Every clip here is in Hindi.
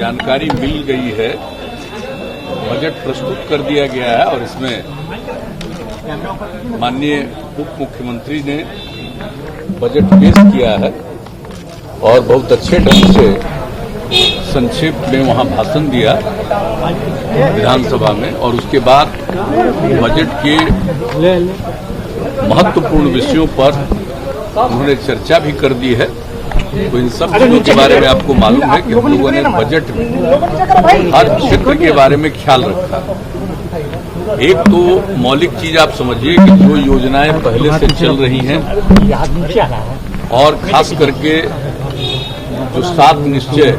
जानकारी मिल गई है, बजट प्रस्तुत कर दिया गया है और इसमें माननीय उप मुख्यमंत्री ने बजट पेश किया है और बहुत अच्छे ढंग से संक्षेप में वहां भाषण दिया विधानसभा में और उसके बाद बजट के महत्वपूर्ण विषयों पर उन्होंने चर्चा भी कर दी है। तो इन सब चीजों के बारे में आपको मालूम है कि हम लोगों ने बजट में हर क्षेत्र के बारे में ख्याल रखा। एक तो मौलिक चीज आप समझिए कि जो योजनाएं पहले से चल रही हैं और खास करके जो 7 निश्चय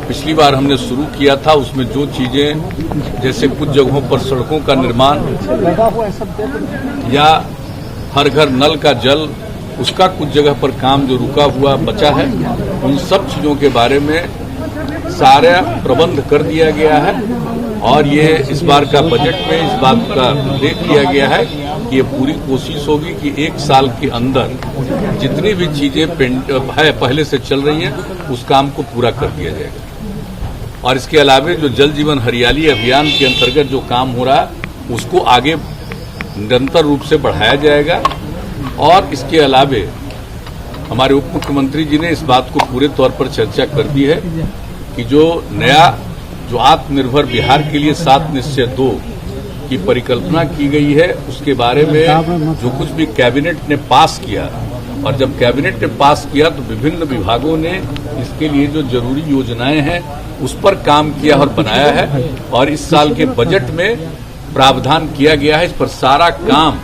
पिछली बार हमने शुरू किया था, उसमें जो चीजें जैसे कुछ जगहों पर सड़कों का निर्माण या हर घर नल का जल, उसका कुछ जगह पर काम जो रुका हुआ बचा है, उन सब चीजों के बारे में सारा प्रबंध कर दिया गया है। और ये इस बार का बजट में इस बात का उल्लेख किया गया है कि ये पूरी कोशिश होगी कि 1 साल के अंदर जितनी भी चीजें पहले से चल रही हैं उस काम को पूरा कर दिया जाएगा। और इसके अलावा जो जल जीवन हरियाली अभियान के अंतर्गत जो काम हो रहा है उसको आगे निरंतर रूप से बढ़ाया जाएगा। और इसके अलावा हमारे उप मुख्यमंत्री जी ने इस बात को पूरे तौर पर चर्चा कर दी है कि जो नया जो आत्मनिर्भर बिहार के लिए 7 निश्चय 2 की परिकल्पना की गई है, उसके बारे में जो कुछ भी कैबिनेट ने पास किया, और जब कैबिनेट ने पास किया तो विभिन्न विभागों ने इसके लिए जो जरूरी योजनाएं हैं उस पर काम किया और बनाया है। और इस साल के बजट में प्रावधान किया गया है, इस पर सारा काम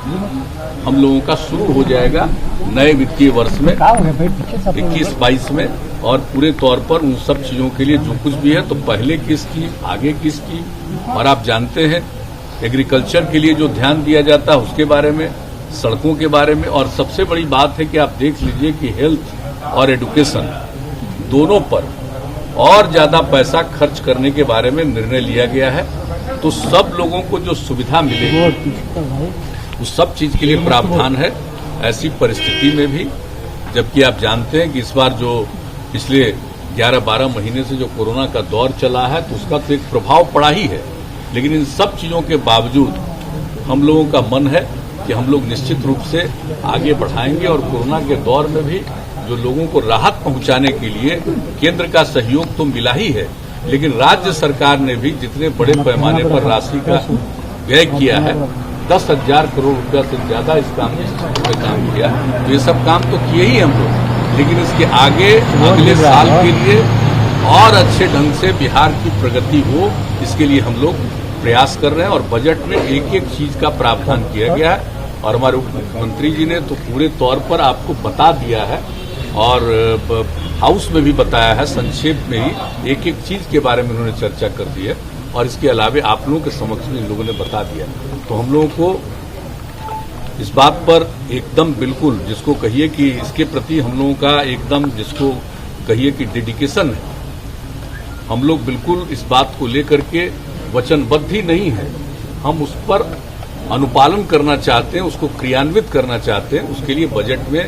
हम लोगों का शुरू हो जाएगा नए वित्तीय वर्ष में 21-22 में। और पूरे तौर पर उन सब चीजों के लिए जो कुछ भी है तो पहले किसकी आगे किसकी, और आप जानते हैं एग्रीकल्चर के लिए जो ध्यान दिया जाता है उसके बारे में, सड़कों के बारे में। और सबसे बड़ी बात है कि आप देख लीजिए कि हेल्थ और एजुकेशन दोनों पर और ज्यादा पैसा खर्च करने के बारे में निर्णय लिया गया है। तो सब लोगों को जो सुविधा मिलेगी उस सब चीज के लिए प्रावधान है ऐसी परिस्थिति में भी। जबकि आप जानते हैं कि इस बार जो पिछले 11-12 महीने से जो कोरोना का दौर चला है तो उसका तो एक प्रभाव पड़ा ही है, लेकिन इन सब चीजों के बावजूद हम लोगों का मन है कि हम लोग निश्चित रूप से आगे बढ़ाएंगे। और कोरोना के दौर में भी जो लोगों को राहत पहुंचाने के लिए केंद्र का सहयोग तो मिला ही है, लेकिन राज्य सरकार ने भी जितने बड़े पैमाने पर राशि का व्यय किया है, 10,000 करोड़ रुपया से ज्यादा इस काम में काम किया। तो ये सब काम तो किए ही हम लोग, लेकिन इसके आगे अगले साल के लिए और अच्छे ढंग से बिहार की प्रगति हो, इसके लिए हम लोग प्रयास कर रहे हैं। और बजट में एक एक चीज का प्रावधान किया गया है और हमारे उप मुख्यमंत्री जी ने तो पूरे तौर पर आपको बता दिया है और हाउस में भी बताया है, संक्षेप में ही एक एक चीज के बारे में उन्होंने चर्चा कर दी है। और इसके अलावा आप लोगों के समक्ष में इन लोगों ने बता दिया। तो हम लोगों को इस बात पर एकदम बिल्कुल जिसको कहिए कि इसके प्रति हम लोगों का एकदम जिसको कहिए कि डेडिकेशन है, हम लोग बिल्कुल इस बात को लेकर के वचनबद्ध ही नहीं है, हम उस पर अनुपालन करना चाहते हैं, उसको क्रियान्वित करना चाहते हैं। उसके लिए बजट में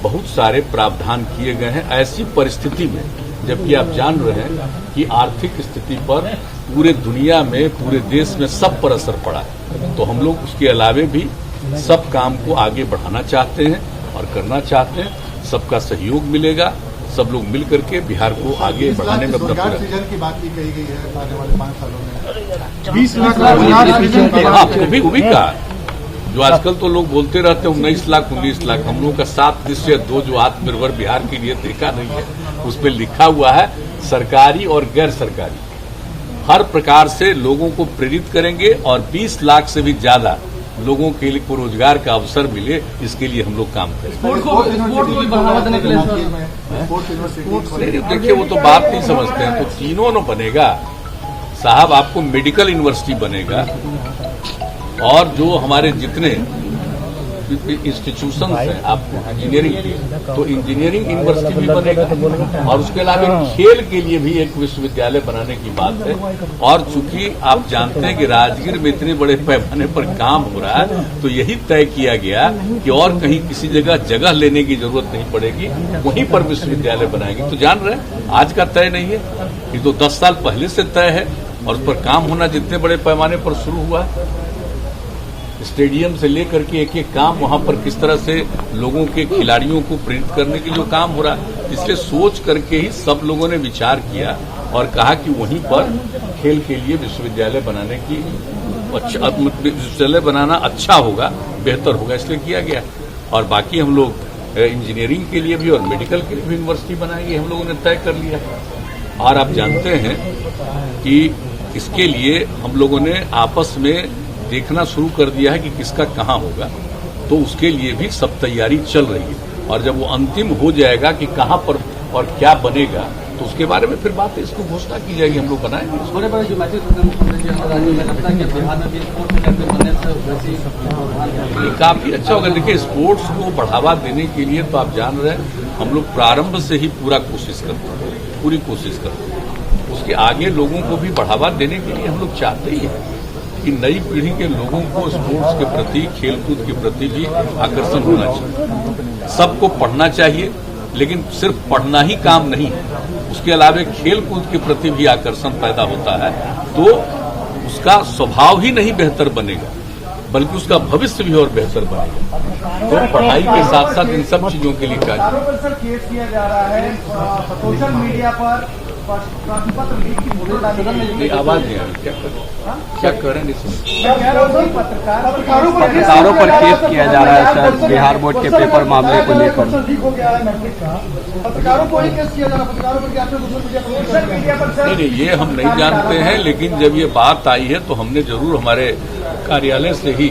बहुत सारे प्रावधान किए गए हैं ऐसी परिस्थिति में, जबकि आप जान रहे हैं कि आर्थिक स्थिति पर पूरे दुनिया में पूरे देश में सब पर असर पड़ा है। तो हम लोग उसके अलावे भी सब काम को आगे बढ़ाना चाहते हैं और करना चाहते हैं। सबका सहयोग मिलेगा, सब लोग मिल करके बिहार को आगे बढ़ाने में अपना पूरा सृजन की बात की कही गई है आने वाले 5 सालों में 20 लाख रोजगार वो भी कहा। जो आजकल तो लोग बोलते रहते हैं 19 लाख 19 लाख, हम लोगों का 7 निश्चय 2 जो आत्मनिर्भर बिहार के लिए देखा नहीं है, उसमें लिखा हुआ है सरकारी और गैर सरकारी हर प्रकार से लोगों को प्रेरित करेंगे और 20 लाख से भी ज्यादा लोगों के लिए को रोजगार का अवसर मिले, इसके लिए हम लोग काम करेंगे। देखिए वो तो बात नहीं समझते हैं, तो तीनों न बनेगा साहब, आपको मेडिकल यूनिवर्सिटी बनेगा और जो हमारे जितने इंस्टीट्यूशन हैं आपको इंजीनियरिंग की, तो इंजीनियरिंग यूनिवर्सिटी भी बनेगा और उसके अलावा खेल के लिए भी एक विश्वविद्यालय बनाने की बात है। और चूंकि आप जानते हैं कि राजगीर में इतने बड़े पैमाने पर काम हो रहा है, तो यही तय किया गया कि और कहीं किसी जगह लेने की जरूरत नहीं पड़ेगी, वहीं पर विश्वविद्यालय बनाएंगे। तो जान रहे हैं आज का तय नहीं है, ये तो 10 साल पहले से तय है और उस पर काम होना जितने बड़े पैमाने पर शुरू हुआ है। स्टेडियम से लेकर के एक एक काम वहां पर किस तरह से लोगों के खिलाड़ियों को प्रेरित करने की जो काम हो रहा है, इसलिए सोच करके ही सब लोगों ने विचार किया और कहा कि वहीं पर खेल के लिए विश्वविद्यालय बनाने की विश्वविद्यालय बनाना अच्छा होगा, बेहतर होगा, इसलिए किया गया। और बाकी हम लोग इंजीनियरिंग के लिए भी और मेडिकल के लिए भी यूनिवर्सिटी बनाएंगे, हम लोगों ने तय कर लिया। और आप जानते हैं कि इसके लिए हम लोगों ने आपस में देखना शुरू कर दिया है कि किसका कहाँ होगा, तो उसके लिए भी सब तैयारी चल रही है। और जब वो अंतिम हो जाएगा कि कहाँ पर और क्या बनेगा, तो उसके बारे में फिर बात है, इसको घोषणा की जाएगी, हम लोग बनाएंगे। बड़े बड़े जो मैचेस होते हैं मुख्यमंत्री राज्यों में लगता है कि बिहार में भी स्पोर्ट्स चैंपियन बनने से ये काफी अच्छा होगा। देखिए, स्पोर्ट्स को बढ़ावा देने के लिए तो आप जान रहे हैं हम लोग प्रारंभ से ही पूरी कोशिश करते हैं। उसके आगे लोगों को भी बढ़ावा देने के लिए हम लोग चाहते ही हैं कि नई पीढ़ी के लोगों को स्पोर्ट्स के प्रति, खेलकूद के प्रति भी आकर्षण होना चाहिए। सबको पढ़ना चाहिए, लेकिन सिर्फ पढ़ना ही काम नहीं है, उसके अलावा खेलकूद के प्रति भी आकर्षण पैदा होता है, तो उसका स्वभाव ही नहीं बेहतर बनेगा, बल्कि उसका भविष्य भी और बेहतर बनेगा। तो पढ़ाई के साथ साथ इन सब चीजों के लिए कार्य। सर केस किया जा रहा है सोशल मीडिया पर, पत्र लीक की फोटो डाली, आवाज नहीं आ रही, क्या कर रहे हैं इसमें? पत्रकारों पर केस किया जा रहा है सर, बिहार बोर्ड के पेपर मामले को लेकर लीक हो गया है मैट्रिक का, पत्रकारों को ही केस किया जा रहा है, पत्रकारों पर क्या सोशल मीडिया पर? नहीं, ये हम नहीं जानते हैं, लेकिन जब ये बात आई है तो हमने जरूर हमारे कार्यालय से ही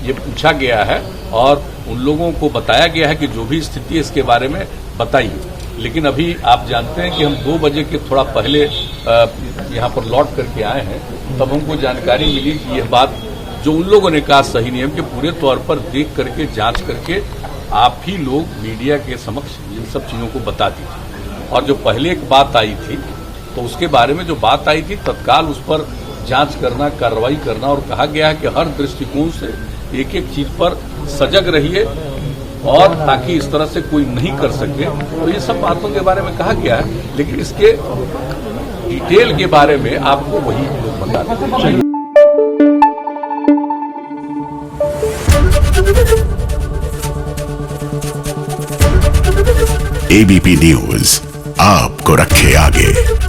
ये पूछा गया है और उन लोगों को बताया गया है कि जो भी स्थिति है इसके बारे में बताइए। लेकिन अभी आप जानते हैं कि हम 2 बजे के थोड़ा पहले यहाँ पर लौट करके आए हैं, तब हमको जानकारी मिली कि यह बात जो उन लोगों ने कहा सही नहीं है, कि पूरे तौर पर देख करके जांच करके आप ही लोग मीडिया के समक्ष इन सब चीजों को बता दीजिए। और जो पहले एक बात आई थी, तो उसके बारे में जो बात आई थी तत्काल उस पर जांच करना, कार्रवाई करना, और कहा गया है कि हर दृष्टिकोण से एक एक चीज पर सजग रहिए और ताकि इस तरह से कोई नहीं कर सके। तो ये सब बातों के बारे में कहा गया है, लेकिन इसके डिटेल के बारे में आपको वही लोग बता देंगे। एबीपी न्यूज आपको रखे आगे।